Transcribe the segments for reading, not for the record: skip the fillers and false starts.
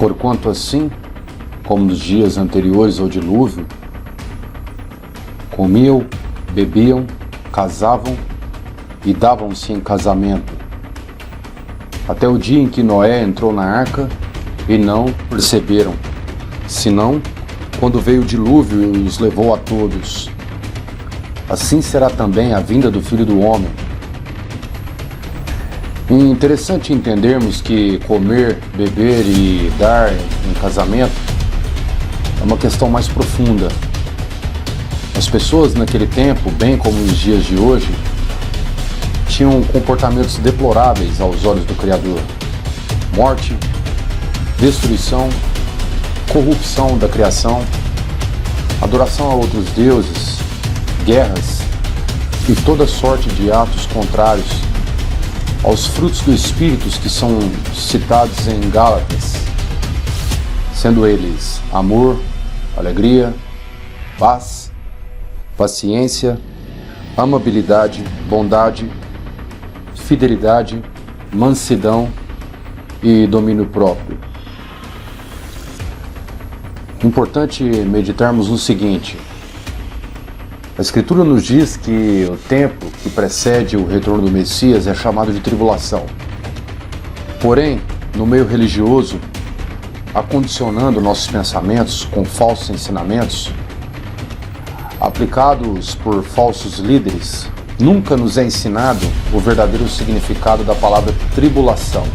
Porquanto assim, como nos dias anteriores ao dilúvio, comiam, bebiam, casavam e davam-se em casamento, até o dia em que Noé entrou na arca e não perceberam, senão quando veio o dilúvio e os levou a todos. Assim será também a vinda do Filho do Homem. É interessante entendermos que comer, beber e dar em casamento é uma questão mais profunda. As pessoas naquele tempo, bem como nos dias de hoje, tinham comportamentos deploráveis aos olhos do Criador. Morte, destruição, corrupção da criação, adoração a outros deuses, guerras e toda sorte de atos contrários aos frutos do Espírito que são citados em Gálatas, sendo eles amor, alegria, paz, paciência, amabilidade, bondade, fidelidade, mansidão e domínio próprio. Importante meditarmos no seguinte: a Escritura nos diz que o tempo que precede o retorno do Messias é chamado de tribulação. Porém, no meio religioso, acondicionando nossos pensamentos com falsos ensinamentos, aplicados por falsos líderes, nunca nos é ensinado o verdadeiro significado da palavra tribulação.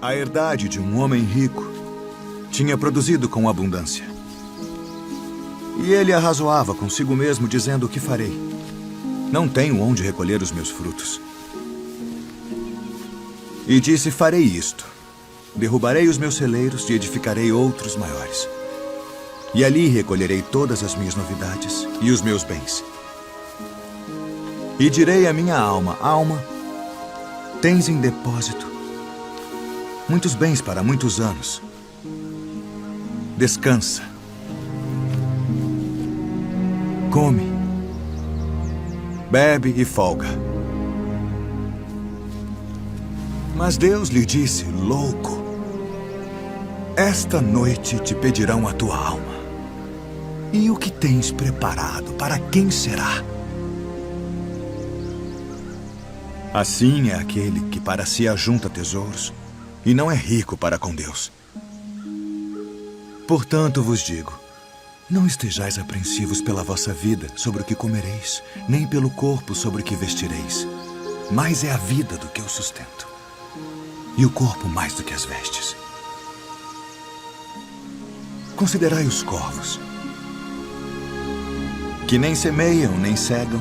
A herdade de um homem rico tinha produzido com abundância. E ele arrazoava consigo mesmo, dizendo: o que farei? Não tenho onde recolher os meus frutos. E disse: farei isto. Derrubarei os meus celeiros e edificarei outros maiores. E ali recolherei todas as minhas novidades e os meus bens. E direi à minha alma: alma, tens em depósito muitos bens para muitos anos. Descansa. Come. Bebe e folga. Mas Deus lhe disse: louco, esta noite te pedirão a tua alma. E o que tens preparado, para quem será? Assim é aquele que para si ajunta tesouros e não é rico para com Deus. Portanto vos digo, não estejais apreensivos pela vossa vida sobre o que comereis, nem pelo corpo sobre o que vestireis. Mais é a vida do que o sustento, e o corpo mais do que as vestes. Considerai os corvos, que nem semeiam, nem cegam,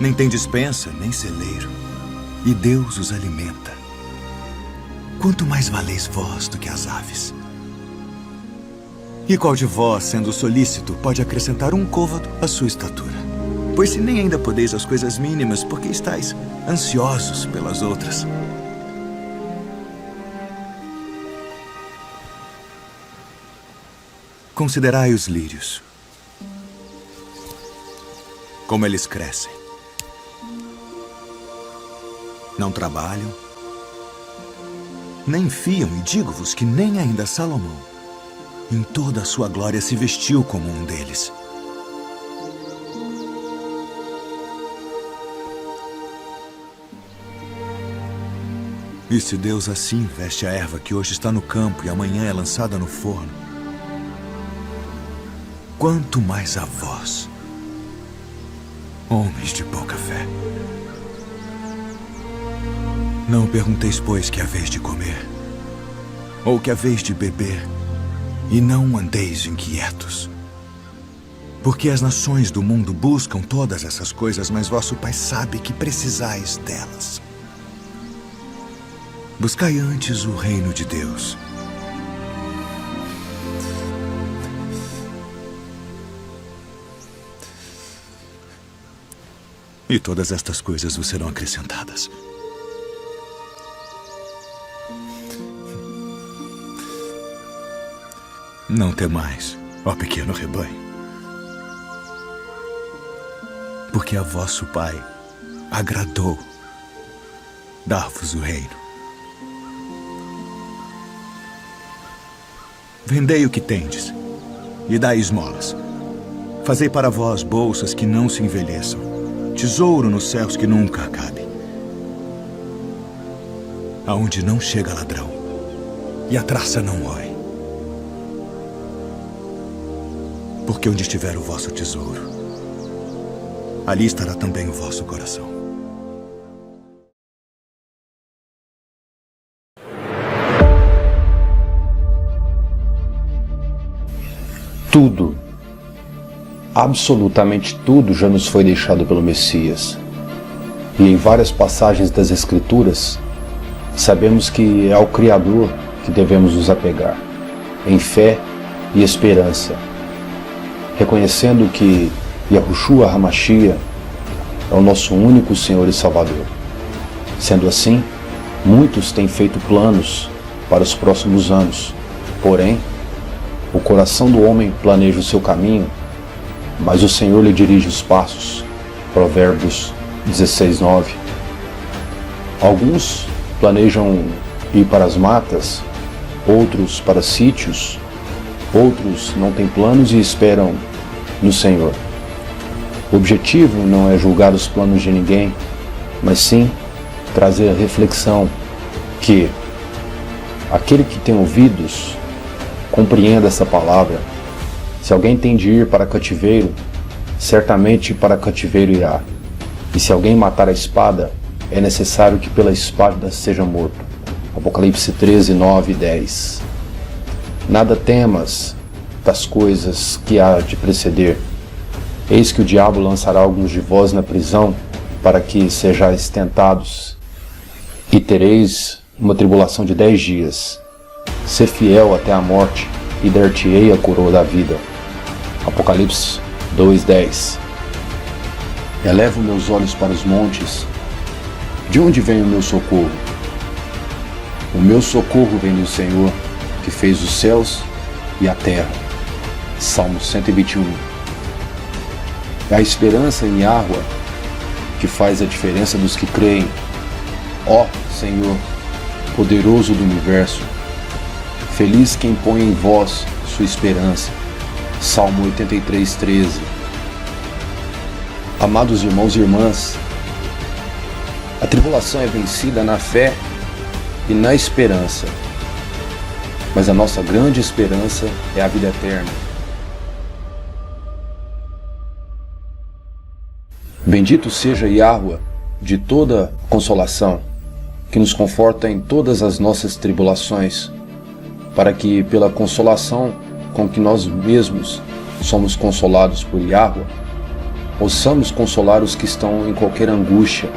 nem têm despensa, nem celeiro, e Deus os alimenta. Quanto mais valeis vós do que as aves? E qual de vós, sendo solícito, pode acrescentar um côvado à sua estatura? Pois se nem ainda podeis as coisas mínimas, por que estáis ansiosos pelas outras? Considerai os lírios, como eles crescem. Não trabalham, nem fiam, e digo-vos que nem ainda Salomão, em toda a sua glória, se vestiu como um deles. E se Deus assim veste a erva que hoje está no campo e amanhã é lançada no forno, quanto mais a vós, homens de pouca fé. Não pergunteis, pois, que haveis de comer, ou que haveis de beber, e não andeis inquietos. Porque as nações do mundo buscam todas essas coisas, mas vosso Pai sabe que precisais delas. Buscai antes o reino de Deus. E todas estas coisas vos serão acrescentadas. Não temais, ó pequeno rebanho, porque a vosso Pai agradou dar-vos o reino. Vendei o que tendes e dai esmolas. Fazei para vós bolsas que não se envelheçam, tesouro nos céus que nunca acabe, aonde não chega ladrão e a traça não rói. Porque onde estiver o vosso tesouro, ali estará também o vosso coração. Tudo, absolutamente tudo já nos foi deixado pelo Messias. E em várias passagens das Escrituras, sabemos que é ao Criador que devemos nos apegar, em fé e esperança, reconhecendo que Yahushua HaMashiach é o nosso único Senhor e Salvador. Sendo assim, muitos têm feito planos para os próximos anos, porém, o coração do homem planeja o seu caminho, mas o Senhor lhe dirige os passos. Provérbios 16:9. Alguns planejam ir para as matas, outros para sítios, outros não têm planos e esperam no Senhor. O objetivo não é julgar os planos de ninguém, mas sim trazer a reflexão que aquele que tem ouvidos compreenda essa palavra. Se alguém tem de ir para cativeiro, certamente para cativeiro irá. E se alguém matar a espada, é necessário que pela espada seja morto. Apocalipse 13:9 e 10. Nada temas das coisas que há de preceder. Eis que o diabo lançará alguns de vós na prisão, para que sejais tentados, e tereis uma tribulação de 10 dias. Ser fiel até a morte, e dar-te-ei a coroa da vida. Apocalipse 2:10. Elevo meus olhos para os montes. De onde vem o meu socorro? O meu socorro vem do Senhor, que fez os céus e a terra. Salmo 121. É a esperança em Yahweh que faz a diferença dos que creem. Ó Senhor, poderoso do universo, feliz quem põe em vós sua esperança. Salmo 83:13. Amados irmãos e irmãs, a tribulação é vencida na fé e na esperança, mas a nossa grande esperança é a vida eterna. Bendito seja Yahweh de toda consolação, que nos conforta em todas as nossas tribulações, para que pela consolação com que nós mesmos somos consolados por Yahweh, possamos consolar os que estão em qualquer angústia.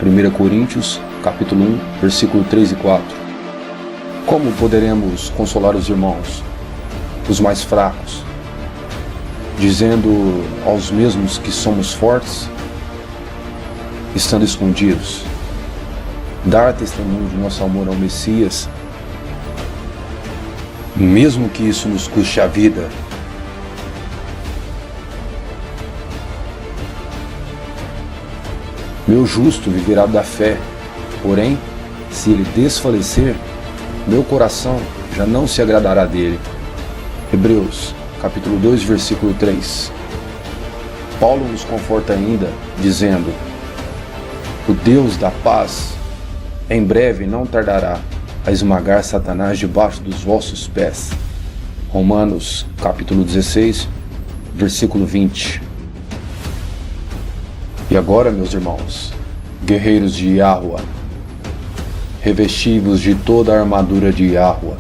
1 Coríntios, capítulo 1, versículo 3 e 4. Como poderemos consolar os irmãos, os mais fracos, dizendo aos mesmos que somos fortes, estando escondidos? Dar testemunho de nosso amor ao Messias, mesmo que isso nos custe a vida. Meu justo viverá da fé, porém, se ele desfalecer, meu coração já não se agradará dele. Hebreus, capítulo 2, versículo 3. Paulo nos conforta ainda, dizendo: o Deus da paz, em breve não tardará a esmagar Satanás debaixo dos vossos pés. Romanos, capítulo 16, versículo 20. E agora, meus irmãos, guerreiros de Yahweh, revesti-vos de toda a armadura de Yahweh,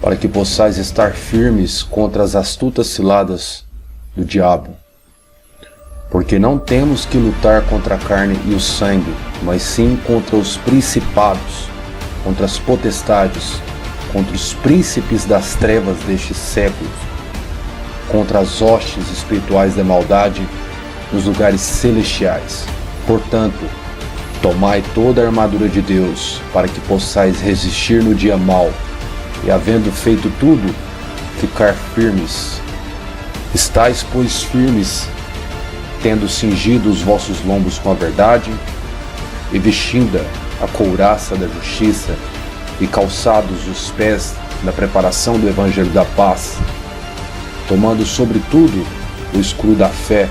para que possais estar firmes contra as astutas ciladas do diabo. Porque não temos que lutar contra a carne e o sangue, mas sim contra os principados, contra as potestades, contra os príncipes das trevas deste século, contra as hostes espirituais da maldade nos lugares celestiais. Portanto, tomai toda a armadura de Deus, para que possais resistir no dia mau, e havendo feito tudo, ficar firmes. Estais, pois, firmes, tendo cingido os vossos lombos com a verdade, e vestida a couraça da justiça, e calçados os pés na preparação do evangelho da paz, tomando sobretudo o escudo da fé,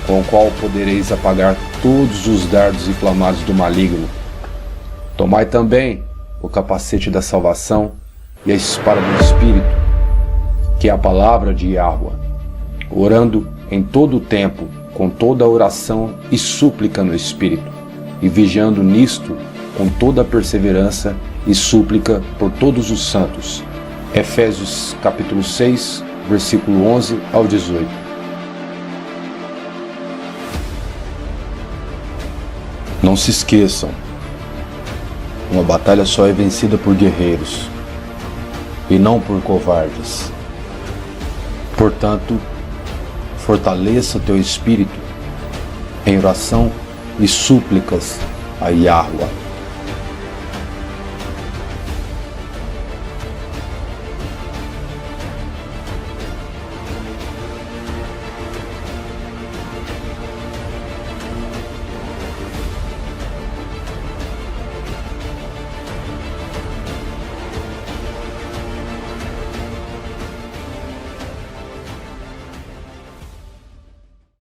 com o qual podereis apagar todos os dardos inflamados do maligno. Tomai também o capacete da salvação e a espada do Espírito, que é a palavra de Yahweh, orando em todo o tempo, com toda a oração e súplica no Espírito, e vigiando nisto com toda a perseverança e súplica por todos os santos. Efésios capítulo 6, versículo 11 ao 18. Não se esqueçam, uma batalha só é vencida por guerreiros, e não por covardes. Portanto, fortaleça teu espírito em oração e súplicas a Yahweh.